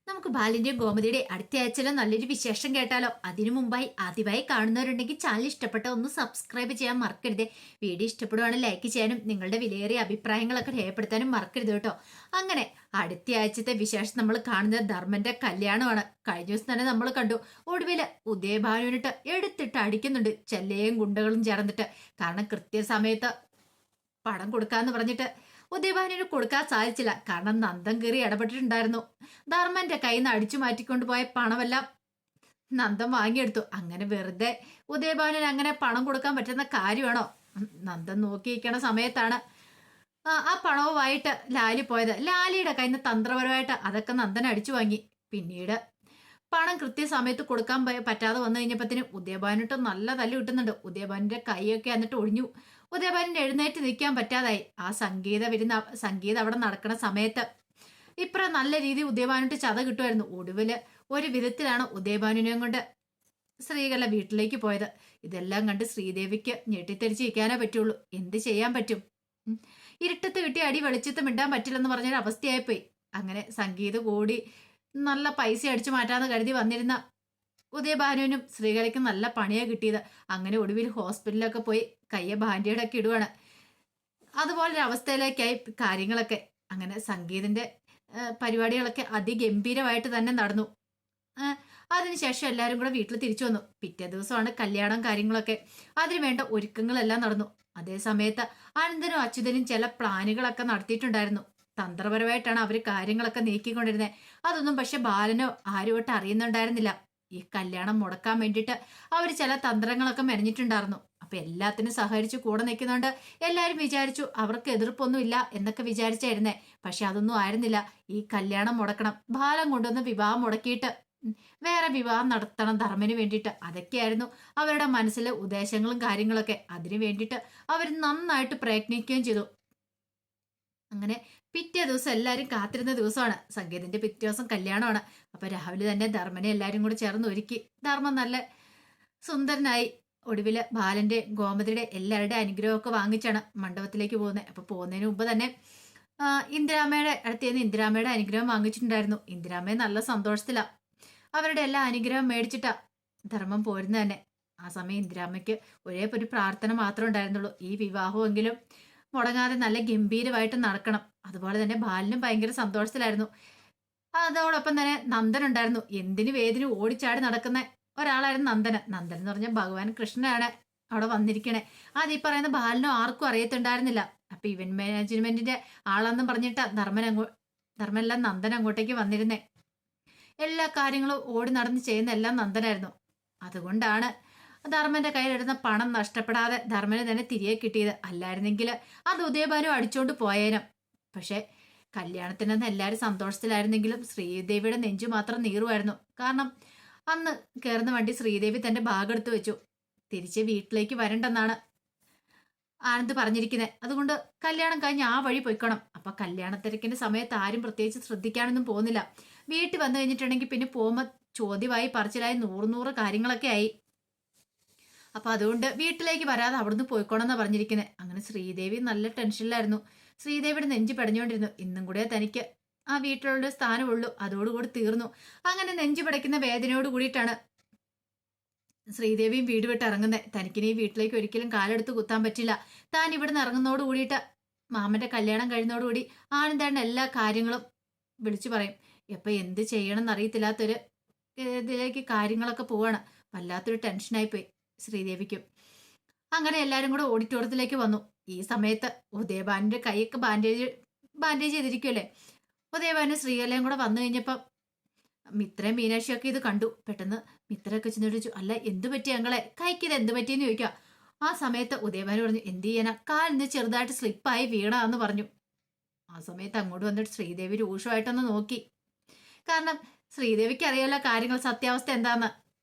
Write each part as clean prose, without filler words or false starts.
നമുക്ക് ബാലിന്റെയും ഗോമതിയുടെയും അടുത്ത ആഴ്ചയിലെ നല്ലൊരു വിശേഷം കേട്ടാലോ? അതിനു മുമ്പായി ആദ്യമായി കാണുന്നവരുണ്ടെങ്കിൽ ചാനൽ ഇഷ്ടപ്പെട്ട ഒന്ന് സബ്സ്ക്രൈബ് ചെയ്യാൻ മറക്കരുത്. വീഡിയോ ഇഷ്ടപ്പെടുവാണെങ്കിൽ ലൈക്ക് ചെയ്യാനും നിങ്ങളുടെ വിലയേറിയ അഭിപ്രായങ്ങളൊക്കെ രേഖപ്പെടുത്താനും മറക്കരുത് കേട്ടോ. അങ്ങനെ അടുത്ത ആഴ്ചത്തെ വിശേഷം നമ്മൾ കാണുന്നത് ധർമ്മന്റെ കല്യാണമാണ്. കഴിഞ്ഞ ദിവസം തന്നെ നമ്മൾ കണ്ടു, ഒടുവില് ഉദയഭാനുവിനിട്ട് എടുത്തിട്ട് അടിക്കുന്നുണ്ട് ചെല്ലയും ഗുണ്ടകളും ചേർന്നിട്ട്. കാരണം കൃത്യസമയത്ത് പണം കൊടുക്കാന്ന് പറഞ്ഞിട്ട് ഉദയഭാനുവിന് കൊടുക്കാൻ സാധിച്ചില്ല. കാരണം നന്ദൻ കയറി ഇടപെട്ടിട്ടുണ്ടായിരുന്നു. ധർമ്മന്റെ കയ്യിൽ നിന്ന് അടിച്ചു മാറ്റിക്കൊണ്ട് പോയ പണമെല്ലാം നന്ദൻ വാങ്ങിയെടുത്തു. അങ്ങനെ വെറുതെ ഉദയഭാനുവിന് അങ്ങനെ പണം കൊടുക്കാൻ പറ്റുന്ന കാര്യമാണോ? നന്ദൻ നോക്കിയിരിക്കണ സമയത്താണ് ആ പണവുമായിട്ട് ലാലി പോയത്. ലാലിയുടെ കയ്യിൽ നിന്ന് തന്ത്രപരമായിട്ട് അതൊക്കെ നന്ദൻ അടിച്ചു വാങ്ങി. പിന്നീട് പണം കൃത്യസമയത്ത് കൊടുക്കാൻ പറ്റാതെ വന്നു കഴിഞ്ഞപ്പത്തിന് ഉദയഭാനിട്ട് നല്ല തല്ല് കിട്ടുന്നുണ്ട്. ഉദയഭാനിന്റെ കൈയൊക്കെ എന്നിട്ട് ഒഴിഞ്ഞു. ഉദയഭാനിന് എഴുന്നേറ്റ് നിൽക്കാൻ പറ്റാതായി. ആ സംഗീത അവിടെ നടക്കുന്ന സമയത്ത് ഇപ്പറ നല്ല രീതിയിൽ ഉദയഭാനിട്ട് ചത കിട്ടുമായിരുന്നു. ഒടുവില് ഒരു വിധത്തിലാണ് ഉദയഭാനുവിനെയും കൊണ്ട് ശ്രീകല വീട്ടിലേക്ക് പോയത്. ഇതെല്ലാം കണ്ട് ശ്രീദേവിക്ക് ഞെട്ടിത്തെരിച്ചിരിക്കാനേ പറ്റുള്ളൂ. എന്ത് ചെയ്യാൻ പറ്റും? ഇരുട്ടത്ത് കിട്ടിയ അടി വെളിച്ചത്ത് മിണ്ടാൻ പറ്റില്ലെന്ന് പറഞ്ഞൊരു അവസ്ഥയായിപ്പോയി. അങ്ങനെ സംഗീത കൂടി നല്ല പൈസ അടിച്ചു മാറ്റാന്ന് കരുതി വന്നിരുന്ന ഉദയഭാനുവിനും ശ്രീകലയ്ക്കും നല്ല പണിയാണ് കിട്ടിയത്. അങ്ങനെ ഒടുവിൽ ഹോസ്പിറ്റലിലൊക്കെ പോയി കയ്യ ബാൻഡേഡ് ഒക്കെ ഇടുവാണ്. അതുപോലൊരു അവസ്ഥയിലേക്കായി കാര്യങ്ങളൊക്കെ. അങ്ങനെ സംഗീതിന്റെ പരിപാടികളൊക്കെ അതിഗംഭീരമായിട്ട് തന്നെ നടന്നു. അതിനുശേഷം എല്ലാവരും കൂടെ വീട്ടിൽ തിരിച്ചു വന്നു. പിറ്റേ ദിവസമാണ് കല്യാണം കാര്യങ്ങളൊക്കെ. അതിനു വേണ്ട ഒരുക്കങ്ങളെല്ലാം നടന്നു. അതേ സമയത്ത് അനന്തനും അച്യുതനും ചില പ്ലാനുകളൊക്കെ നടത്തിയിട്ടുണ്ടായിരുന്നു. തന്ത്രപരമായിട്ടാണ് അവർ കാര്യങ്ങളൊക്കെ നീക്കിക്കൊണ്ടിരുന്നത്. അതൊന്നും പക്ഷെ ബാലനോ ആരുമായിട്ട് അറിയുന്നുണ്ടായിരുന്നില്ല. ഈ കല്യാണം മുടക്കാൻ വേണ്ടിയിട്ട് അവർ ചില തന്ത്രങ്ങളൊക്കെ മെനഞ്ഞിട്ടുണ്ടായിരുന്നു. അപ്പൊ എല്ലാത്തിനും സഹകരിച്ച് കൂടെ നിൽക്കുന്നുണ്ട്. എല്ലാവരും വിചാരിച്ചു അവർക്ക് എതിർപ്പൊന്നും ഇല്ല എന്നൊക്കെ വിചാരിച്ചായിരുന്നേ. പക്ഷെ അതൊന്നും ആയിരുന്നില്ല. ഈ കല്യാണം മുടക്കണം, ബാലം കൊണ്ടുവന്ന് വിവാഹം മുടക്കിയിട്ട് വേറെ വിവാഹം നടത്തണം ധർമ്മന് വേണ്ടിയിട്ട്. അതൊക്കെയായിരുന്നു അവരുടെ മനസ്സിലെ ഉദ്ദേശങ്ങളും കാര്യങ്ങളൊക്കെ. അതിനു വേണ്ടിയിട്ട് അവർ നന്നായിട്ട് പ്രയത്നിക്കുകയും ചെയ്തു. അങ്ങനെ പിറ്റേ ദിവസം എല്ലാവരും കാത്തിരുന്ന ദിവസമാണ്. സംഗീതന്റെ പിറ്റേ ദിവസം കല്യാണമാണ്. അപ്പൊ രാവിലെ തന്നെ ധർമ്മനെ എല്ലാവരും കൂടി ചേർന്ന് ഒരുക്കി. ധർമ്മം നല്ല സുന്ദരനായി. ഒടുവില് ബാലന്റെ ഗോമതിയുടെ എല്ലാവരുടെ അനുഗ്രഹമൊക്കെ വാങ്ങിച്ചാണ് മണ്ഡപത്തിലേക്ക് പോകുന്നത്. അപ്പൊ പോകുന്നതിന് മുമ്പ് തന്നെ ഇന്ദിരാമ്മയുടെ അടുത്തേന്ന് ഇന്ദിരാമ്മയുടെ അനുഗ്രഹം വാങ്ങിച്ചിട്ടുണ്ടായിരുന്നു. ഇന്ദിരാമ്മയെ നല്ല സന്തോഷത്തിലാ. അവരുടെ എല്ലാ അനുഗ്രഹം മേടിച്ചിട്ടാ ധർമ്മം പോരുന്നത് തന്നെ. ആ സമയം ഇന്ദിരാമ്മയ്ക്ക് ഒരേ ഒരു പ്രാർത്ഥന മാത്രമേ ഉണ്ടായിരുന്നുള്ളൂ. ഈ വിവാഹമെങ്കിലും മുടങ്ങാതെ നല്ല ഗംഭീരമായിട്ട് നടക്കണം. അതുപോലെ തന്നെ ബാലനും ഭയങ്കര സന്തോഷത്തിലായിരുന്നു. അതോടൊപ്പം തന്നെ നന്ദൻ ഉണ്ടായിരുന്നു. എന്തിനു വേദിനും ഓടിച്ചാടി നടക്കുന്ന ഒരാളായിരുന്നു നന്ദന്. നന്ദൻ എന്ന് പറഞ്ഞാൽ ഭഗവാൻ കൃഷ്ണനാണ് അവിടെ വന്നിരിക്കണേ. അത് ഈ പറയുന്ന ബാലനും ആർക്കും അറിയത്തുണ്ടായിരുന്നില്ല. അപ്പൊ ഇവന്റ് മാനേജ്മെന്റിന്റെ ആളാന്നും പറഞ്ഞിട്ട് ധർമ്മനെല്ലാം നന്ദൻ അങ്ങോട്ടേക്ക് വന്നിരുന്നേ. എല്ലാ കാര്യങ്ങളും ഓടി നടന്ന് ചെയ്യുന്ന എല്ലാം നന്ദനായിരുന്നു. അതുകൊണ്ടാണ് ധർമ്മന്റെ കയ്യിലിടുന്ന പണം നഷ്ടപ്പെടാതെ ധർമ്മന് തന്നെ തിരികെ കിട്ടിയത്. അല്ലായിരുന്നെങ്കിൽ അത് ഉദയഭാനു അടിച്ചോണ്ട് പോയേനും. പക്ഷെ കല്യാണത്തിനെന്ന് എല്ലാവരും സന്തോഷത്തിലായിരുന്നെങ്കിലും ശ്രീദേവിയുടെ നെഞ്ചു മാത്രം നീറുമായിരുന്നു. കാരണം അന്ന് കയറുന്ന വണ്ടി ശ്രീദേവി തന്റെ ബാഗ് എടുത്തു വെച്ചു. തിരിച്ച് വീട്ടിലേക്ക് വരണ്ടെന്നാണ് ആനന്ദ് പറഞ്ഞിരിക്കുന്നത്. അതുകൊണ്ട് കല്യാണം കഴിഞ്ഞ് ആ വഴി പൊയ്ക്കണം. അപ്പൊ കല്യാണത്തിരക്കിന്റെ സമയത്ത് ആരും പ്രത്യേകിച്ച് ശ്രദ്ധിക്കാനൊന്നും പോകുന്നില്ല. വീട്ടിൽ വന്നു കഴിഞ്ഞിട്ടുണ്ടെങ്കിൽ പിന്നെ പോകുമ്പോൾ ചോദ്യമായി പറച്ചിലായി നൂറ് കാര്യങ്ങളൊക്കെ ആയി. അപ്പൊ അതുകൊണ്ട് വീട്ടിലേക്ക് വരാതെ അവിടുന്ന് പോയിക്കോണമെന്നാ പറഞ്ഞിരിക്കുന്നത്. അങ്ങനെ ശ്രീദേവി നല്ല ടെൻഷനിലായിരുന്നു. ശ്രീദേവിയുടെ നെഞ്ച് പടഞ്ഞുകൊണ്ടിരുന്നു. ഇന്നും കൂടെ തനിക്ക് ആ വീട്ടിലുള്ള സ്ഥാനമുള്ളൂ, അതോടുകൂടി തീർന്നു. അങ്ങനെ നെഞ്ചു പടയ്ക്കുന്ന വേദനയോട് കൂടിയിട്ടാണ് ശ്രീദേവിയും വീട് വിട്ട് ഇറങ്ങുന്നത്. തനിക്കിനി ഈ വീട്ടിലേക്ക് ഒരിക്കലും കാലെടുത്ത് കുത്താൻ പറ്റില്ല. താൻ ഇവിടുന്ന് ഇറങ്ങുന്നതോട് കൂടിയിട്ട് മാമന്റെ കല്യാണം കഴിയുന്നതോടുകൂടി ആനന്ദേട്ടൻ എല്ലാ കാര്യങ്ങളും വിളിച്ചു പറയും. എപ്പൊ എന്ത് ചെയ്യണം എന്നറിയത്തില്ലാത്തൊരു ഇതിലേക്ക് കാര്യങ്ങളൊക്കെ പോവാണ്. വല്ലാത്തൊരു ടെൻഷനായിപ്പോയി ശ്രീദേവിക്കും. അങ്ങനെ എല്ലാരും കൂടെ ഓഡിറ്റോറിയത്തിലേക്ക് വന്നു. ഈ സമയത്ത് ഉദയഭാനിന്റെ കൈയൊക്കെ ബാൻഡേജ് ചെയ്തിരിക്കുമല്ലേ. ഉദയഭാനും ശ്രീകലയും കൂടെ വന്നു കഴിഞ്ഞപ്പം മിത്രയും മീനാക്ഷിയൊക്കെ ഇത് കണ്ടു. പെട്ടെന്ന് മിത്രയൊക്കെ ചെന്നിട്ട് അല്ല എന്തു പറ്റി ഞങ്ങളെ കൈക്ക് ഇത് എന്ത് പറ്റിയെന്ന് ചോദിക്കുക. ആ സമയത്ത് ഉദയഭാനു പറഞ്ഞു എന്ത് ചെയ്യാനാ, കാലിന്ന് ചെറുതായിട്ട് സ്ലിപ്പായി വീണാന്ന് പറഞ്ഞു. ആ സമയത്ത് അങ്ങോട്ട് വന്നിട്ട് ശ്രീദേവി രൂക്ഷമായിട്ടൊന്ന് നോക്കി. കാരണം ശ്രീദേവിക്ക് അറിയാലോ കാര്യങ്ങൾ സത്യാവസ്ഥ എന്താന്ന്.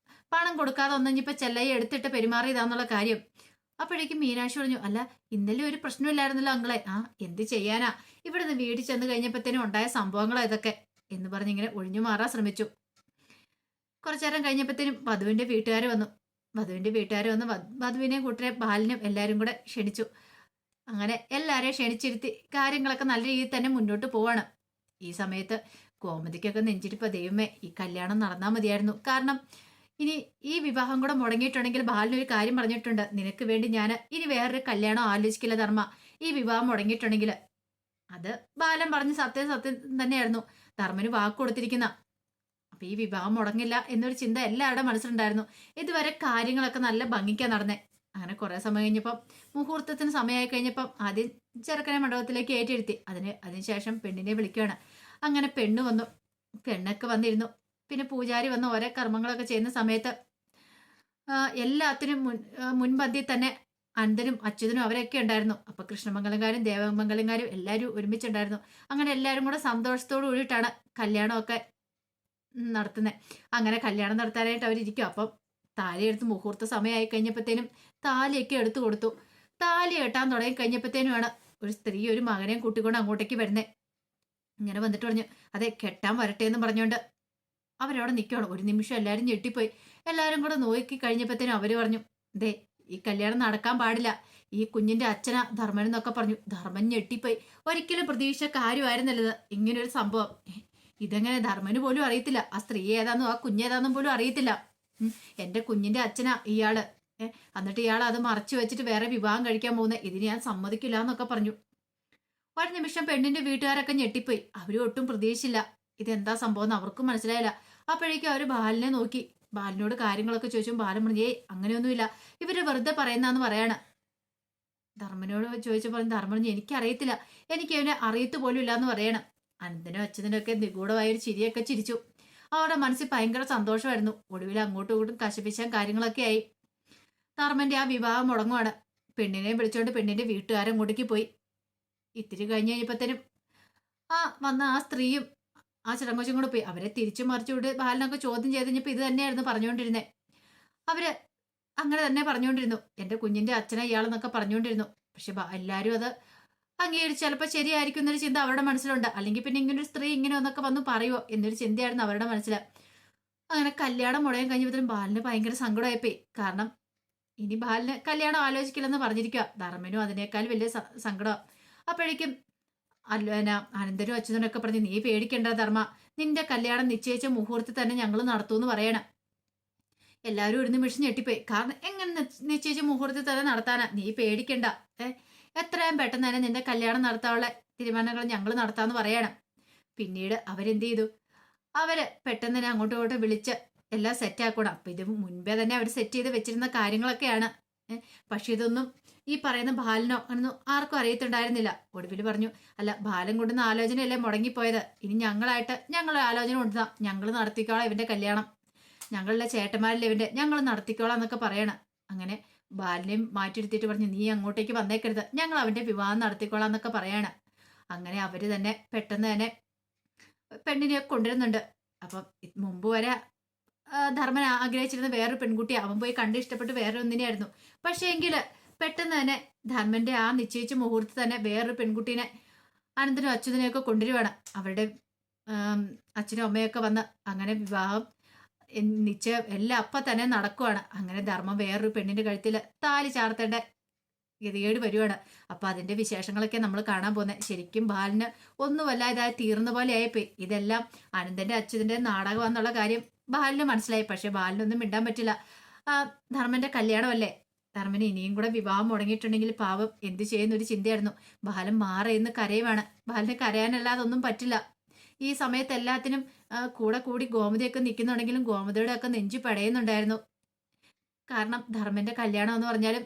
പണം കൊടുക്കാതെ ഒന്നിഞ്ഞിപ്പോ ചെല്ലയെ എടുത്തിട്ട് പെരുമാറിയതാന്നുള്ള കാര്യം. അപ്പോഴേക്കും മീനാക്ഷി പറഞ്ഞു അല്ല ഇന്നലെ ഒരു പ്രശ്നമില്ലായിരുന്നല്ലോ അങ്ങളെ. എന്ത് ചെയ്യാനാ, ഇവിടുന്ന് വീട്ടിൽ ചെന്ന് കഴിഞ്ഞപ്പോഴത്തേനും ഉണ്ടായ സംഭവങ്ങളോ ഇതൊക്കെ എന്ന് പറഞ്ഞിങ്ങനെ ഒഴിഞ്ഞു മാറാൻ ശ്രമിച്ചു. കുറച്ചു നേരം കഴിഞ്ഞപ്പോഴത്തേനും വധുവിന്റെ വീട്ടുകാർ വന്നു. വധുവിനെയും കൂട്ടരെ ബാലിനും എല്ലാവരും കൂടെ ക്ഷണിച്ചു. അങ്ങനെ എല്ലാവരെയും ക്ഷണിച്ചിരുത്തി കാര്യങ്ങളൊക്കെ നല്ല രീതിയിൽ തന്നെ മുന്നോട്ട് പോവാണ്. ഈ സമയത്ത് ഗോമതിക്കൊക്കെ നെഞ്ചിടിപ്പ ദൈവമേ ഈ കല്യാണം നടന്നാൽ മതിയായിരുന്നു. കാരണം ഇനി ഈ വിവാഹം കൂടെ മുടങ്ങിയിട്ടുണ്ടെങ്കിൽ ബാലനൊരു കാര്യം പറഞ്ഞിട്ടുണ്ട്, നിനക്ക് വേണ്ടി ഞാൻ ഇനി വേറൊരു കല്യാണം ആലോചിക്കില്ല ധർമ്മ. ഈ വിവാഹം മുടങ്ങിയിട്ടുണ്ടെങ്കിൽ അത് ബാലൻ പറഞ്ഞ സത്യം തന്നെയായിരുന്നു. ധർമ്മന് വാക്ക് കൊടുത്തിരിക്കുന്ന. അപ്പൊ ഈ വിവാഹം മുടങ്ങില്ല എന്നൊരു ചിന്ത എല്ലാവരുടെ മനസ്സിലുണ്ടായിരുന്നു. ഇതുവരെ കാര്യങ്ങളൊക്കെ നല്ല ഭംഗിക്കാ നടന്നേ. അങ്ങനെ കുറെ സമയം കഴിഞ്ഞപ്പം മുഹൂർത്തത്തിന് സമയമായി കഴിഞ്ഞപ്പം ആദ്യം ചെറുക്കനെ മണ്ഡപത്തിലേക്ക് ഏറ്റെടുത്തി. അതിനുശേഷം പെണ്ണിനെ വിളിക്കുകയാണ്. അങ്ങനെ പെണ്ണ് വന്നു. പെണ്ണൊക്കെ വന്നിരുന്നു. പിന്നെ പൂജാരി വന്ന് ഓരോ കർമ്മങ്ങളൊക്കെ ചെയ്യുന്ന സമയത്ത് എല്ലാത്തിനും മുൻപന്തിയിൽ തന്നെ അനന്തനും അച്യുതനും അവരൊക്കെ ഉണ്ടായിരുന്നു. അപ്പൊ കൃഷ്ണമംഗലംകാരും ദേവമംഗലംകാരും എല്ലാവരും ഒരുമിച്ചുണ്ടായിരുന്നു. അങ്ങനെ എല്ലാവരും കൂടെ സന്തോഷത്തോടു കൂടിയിട്ടാണ് കല്യാണമൊക്കെ നടത്തുന്നത്. അങ്ങനെ കല്യാണം നടത്താനായിട്ട് അവരിയ്ക്കും. അപ്പം താലി എടുത്ത് മുഹൂർത്ത സമയമായി കഴിഞ്ഞപ്പോഴത്തേനും താലിയൊക്കെ എടുത്തു കൊടുത്തു. താലി കെട്ടാൻ തുടങ്ങി കഴിഞ്ഞപ്പോഴത്തേനുമാണ് ഒരു സ്ത്രീ ഒരു മകനെയും കൂട്ടിക്കൊണ്ട് അങ്ങോട്ടേക്ക് വരുന്നേ. ഇങ്ങനെ വന്നിട്ട് പറഞ്ഞു, അതെ കെട്ടാൻ വരട്ടെ എന്ന് പറഞ്ഞുകൊണ്ട് അവരവിടെ നിൽക്കുകയാണ്. ഒരു നിമിഷം എല്ലാവരും ഞെട്ടിപ്പോയി. എല്ലാവരും കൂടെ നോക്കി കഴിഞ്ഞപ്പോഴത്തേനും അവര് പറഞ്ഞു, ദേ ഈ കല്യാണം നടക്കാൻ പാടില്ല, ഈ കുഞ്ഞിന്റെ അച്ഛനാ ധർമ്മൻ എന്നൊക്കെ പറഞ്ഞു. ധർമ്മൻ ഞെട്ടിപ്പോയി. ഒരിക്കലും പ്രതീക്ഷ കാര്യമായിരുന്നല്ലത് ഇങ്ങനൊരു സംഭവം. ഇതെങ്ങനെ ധർമ്മന് പോലും അറിയത്തില്ല, ആ സ്ത്രീ ഏതാന്നും ആ കുഞ്ഞേതാന്നും പോലും അറിയത്തില്ല. എന്റെ കുഞ്ഞിന്റെ അച്ഛനാ ഇയാള്. എന്നിട്ട് ഇയാൾ അത് മറച്ചു വെച്ചിട്ട് വേറെ വിവാഹം കഴിക്കാൻ പോകുന്നത്, ഇതിന് ഞാൻ സമ്മതിക്കില്ല എന്നൊക്കെ പറഞ്ഞു. ഒരു നിമിഷം പെണ്ണിന്റെ വീട്ടുകാരൊക്കെ ഞെട്ടിപ്പോയി. അവരും ഒട്ടും പ്രതീക്ഷിച്ചില്ല ഇതെന്താ സംഭവം എന്ന് അവർക്കും മനസ്സിലായില്ല. അപ്പോഴേക്കും അവര് ബാലിനെ നോക്കി ബാലിനോട് കാര്യങ്ങളൊക്കെ ചോദിച്ചു. ബാലൻ പറഞ്ഞു, ഏയ് അങ്ങനെയൊന്നുമില്ല, ഇവര് വെറുതെ പറയുന്നാന്ന് പറയാണ്. ധർമ്മനോട് ചോദിച്ചപ്പോൾ ധർമ്മൻ പറഞ്ഞു, എനിക്കറിയത്തില്ല, എനിക്ക് അവനെ അറിയത്തു പോലും ഇല്ല എന്ന് പറയണം. അനന്തനും അച്ഛനും ഒക്കെ നിഗൂഢമായൊരു ചിരിയൊക്കെ ചിരിച്ചു. അവരുടെ മനസ്സിൽ ഭയങ്കര സന്തോഷമായിരുന്നു. ഒടുവിൽ അങ്ങോട്ടും ഇങ്ങോട്ടും കശപിശാൻ കാര്യങ്ങളൊക്കെ ആയി. ധർമ്മന്റെ ആ വിവാഹം മുടങ്ങുവാണ്. പെണ്ണിനെ വിളിച്ചുകൊണ്ട് പെണ്ണിന്റെ വീട്ടുകാരൻ അങ്ങോട്ടേക്ക് പോയി. ഇത്തിരി കഴിഞ്ഞ് കഴിഞ്ഞപ്പോഴത്തേനും വന്ന ആ സ്ത്രീയും ആ ചിടങ്ങോച്ചും കൂടെ പോയി. അവരെ തിരിച്ചു മറിച്ചുകൊണ്ട് ബാലനൊക്കെ ചോദ്യം ചെയ്ത് കഴിഞ്ഞപ്പോൾ ഇത് തന്നെയായിരുന്നു പറഞ്ഞുകൊണ്ടിരുന്നത്. അവര് അങ്ങനെ തന്നെ പറഞ്ഞുകൊണ്ടിരുന്നു, എന്റെ കുഞ്ഞിന്റെ അച്ഛനെ ഇയാളെന്നൊക്കെ പറഞ്ഞുകൊണ്ടിരുന്നു. പക്ഷെ എല്ലാവരും അത് അംഗീകരിച്ച് ചിലപ്പോൾ ശരിയായിരിക്കും എന്നൊരു ചിന്ത അവരുടെ മനസ്സിലുണ്ട്. അല്ലെങ്കിൽ പിന്നെ ഇങ്ങനൊരു സ്ത്രീ ഇങ്ങനെ ഒന്നൊക്കെ വന്ന് പറയുമോ എന്നൊരു ചിന്തയായിരുന്നു അവരുടെ മനസ്സിൽ. അങ്ങനെ കല്യാണം മുടങ്ങാൻ കഴിഞ്ഞപ്പോഴത്തേനും ബാലിന് ഭയങ്കര സങ്കടമായിപ്പോയി. കാരണം ഇനി ബാലിന് കല്യാണം ആലോചിക്കില്ലെന്ന് പറഞ്ഞിരിക്കുക. ധർമ്മനും അതിനേക്കാൾ വലിയ സങ്കടം. അപ്പോഴേക്കും അനന്തനും അച്യുതനും ഒക്കെ പറഞ്ഞു, നീ പേടിക്കണ്ട ധർമ്മ, നിന്റെ കല്യാണം നിശ്ചയിച്ച മുഹൂർത്തത്തിൽ തന്നെ ഞങ്ങൾ നടത്തൂന്ന് പറയണം. എല്ലാവരും ഒരു നിമിഷം ഞെട്ടിപ്പോയി. കാരണം എങ്ങനെ നിശ്ചയിച്ച മുഹൂർത്തത്തിൽ തന്നെ നടത്താനാ, നീ പേടിക്കണ്ട, എത്രയും പെട്ടെന്ന് തന്നെ നിന്റെ കല്യാണം നടത്താനുള്ള തീരുമാനങ്ങൾ ഞങ്ങൾ നടത്താന്ന് പറയണം. പിന്നീട് അവരെന്ത് ചെയ്തു, അവര് പെട്ടെന്ന് തന്നെ അങ്ങോട്ടും ഇങ്ങോട്ടും വിളിച്ച് എല്ലാം സെറ്റ് ആക്കണം. അപ്പൊ ഇത് മുൻപേ തന്നെ അവർ സെറ്റ് ചെയ്ത് വെച്ചിരുന്ന കാര്യങ്ങളൊക്കെയാണ്. പക്ഷെ ഇതൊന്നും ഈ പറയുന്ന ബാലനോ അങ്ങനൊന്നും ആർക്കും അറിയത്തുണ്ടായിരുന്നില്ല. ഒടുവിൽ പറഞ്ഞു, അല്ല ബാലൻ കൊണ്ടുവന്ന ആലോചനയല്ലേ മുടങ്ങിപ്പോയത്, ഇനി ഞങ്ങൾ ആലോചന കൊണ്ടുവന്നാ ഞങ്ങൾ നടത്തിക്കോളാം ഇവന്റെ കല്യാണം, ഞങ്ങളുടെ ചേട്ടന്മാരിലെ ഇവന്റെ ഞങ്ങൾ നടത്തിക്കോളാം എന്നൊക്കെ പറയണം. അങ്ങനെ ബാലിനെയും മാറ്റിയെടുത്തിട്ട് പറഞ്ഞു, നീ അങ്ങോട്ടേക്ക് വന്നേക്കരുത്, ഞങ്ങൾ അവന്റെ വിവാഹം നടത്തിക്കോളാം എന്നൊക്കെ പറയാണ്. അങ്ങനെ അവര് തന്നെ പെട്ടെന്ന് തന്നെ പെണ്ണിനെ കൊണ്ടുവരുന്നുണ്ട്. അപ്പം മുമ്പ് വരെ ധർമ്മൻ ആഗ്രഹിച്ചിരുന്ന വേറൊരു പെൺകുട്ടിയെ അവൻ പോയി കണ്ട് ഇഷ്ടപ്പെട്ട് വേറെ ഒന്നിനെയായിരുന്നു. പക്ഷേ എങ്കിൽ പെട്ടെന്ന് തന്നെ ധർമ്മന്റെ ആ നിശ്ചയിച്ച മുഹൂർത്തത്തിൽ തന്നെ വേറൊരു പെൺകുട്ടീനെ അനന്തനും അച്യുതനെയൊക്കെ കൊണ്ടുവരുവാണ്. അവരുടെ അച്ഛനും അമ്മയൊക്കെ വന്ന് അങ്ങനെ വിവാഹം നിശ്ചയം എല്ലാം അപ്പം തന്നെ നടക്കുവാണ്. അങ്ങനെ ധർമ്മം വേറൊരു പെണ്ണിന്റെ കഴുത്തിൽ താലി ചാർത്തേണ്ട ഗതികേട് വരുവാണ്. അപ്പൊ അതിന്റെ വിശേഷങ്ങളൊക്കെ നമ്മൾ കാണാൻ പോകുന്നത്. ശരിക്കും ബാലിന് ഒന്നുമല്ല ഇതായി തീർന്ന പോലെ ആയിപ്പോയി. ഇതെല്ലാം അനന്തന്റെ അച്യുതന്റെ നാടകമാണെന്നുള്ള കാര്യം ബാലിന് മനസ്സിലായി. പക്ഷെ ബാലിനൊന്നും മിണ്ടാൻ പറ്റില്ല. ധർമ്മന്റെ കല്യാണമല്ലേ, ധർമ്മന് ഇനിയും കൂടെ വിവാഹം മുടങ്ങിയിട്ടുണ്ടെങ്കിൽ പാവം എന്ത് ചെയ്യുന്നൊരു ചിന്തയായിരുന്നു. ബാലൻ മാറയെന്ന് കരയുവാണ്. ബാലിന് കരയാനല്ലാതെ ഒന്നും പറ്റില്ല. ഈ സമയത്ത് എല്ലാത്തിനും കൂടെ കൂടി ഗോമതിയൊക്കെ നിൽക്കുന്നുണ്ടെങ്കിലും ഗോമതിയുടെ ഒക്കെ നെഞ്ചു പടയുന്നുണ്ടായിരുന്നു. കാരണം ധർമ്മന്റെ കല്യാണം എന്ന് പറഞ്ഞാലും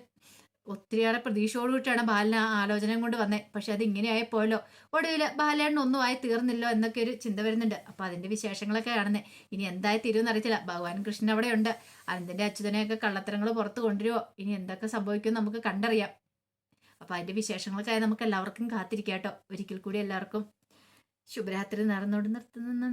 ഒത്തിരിയേറെ പ്രതീക്ഷയോടുകൂടിയാണ് ബാലന് ആ ആലോചനയും കൊണ്ട് വന്നേ. പക്ഷെ അത് ഇങ്ങനെ ആയിപ്പോയല്ലോ. ഒടുവിൽ ബാലേണ്ണ ഒന്നും ആയി തീർന്നില്ലോ എന്നൊക്കെ ഒരു ചിന്ത വരുന്നുണ്ട്. അപ്പൊ അതിന്റെ വിശേഷങ്ങളൊക്കെ കാണുന്നേ. ഇനി എന്തായി തീരുമെന്ന് അറിയത്തില്ല. ഭഗവാൻ കൃഷ്ണൻ അവിടെ ഉണ്ട്. അനന്തന്റെ അച്യുതനെയൊക്കെ കള്ളത്തരങ്ങൾ പുറത്ത് കൊണ്ടുവരുമോ, ഇനി എന്തൊക്കെ സംഭവിക്കുമെന്ന് നമുക്ക് കണ്ടറിയാം. അപ്പൊ അതിന്റെ വിശേഷങ്ങൾക്കായി നമുക്ക് എല്ലാവർക്കും കാത്തിരിക്കാം കേട്ടോ. ഒരിക്കൽ കൂടി എല്ലാവർക്കും ശുഭരാത്രി നടന്നോട് നിർത്തുന്നു.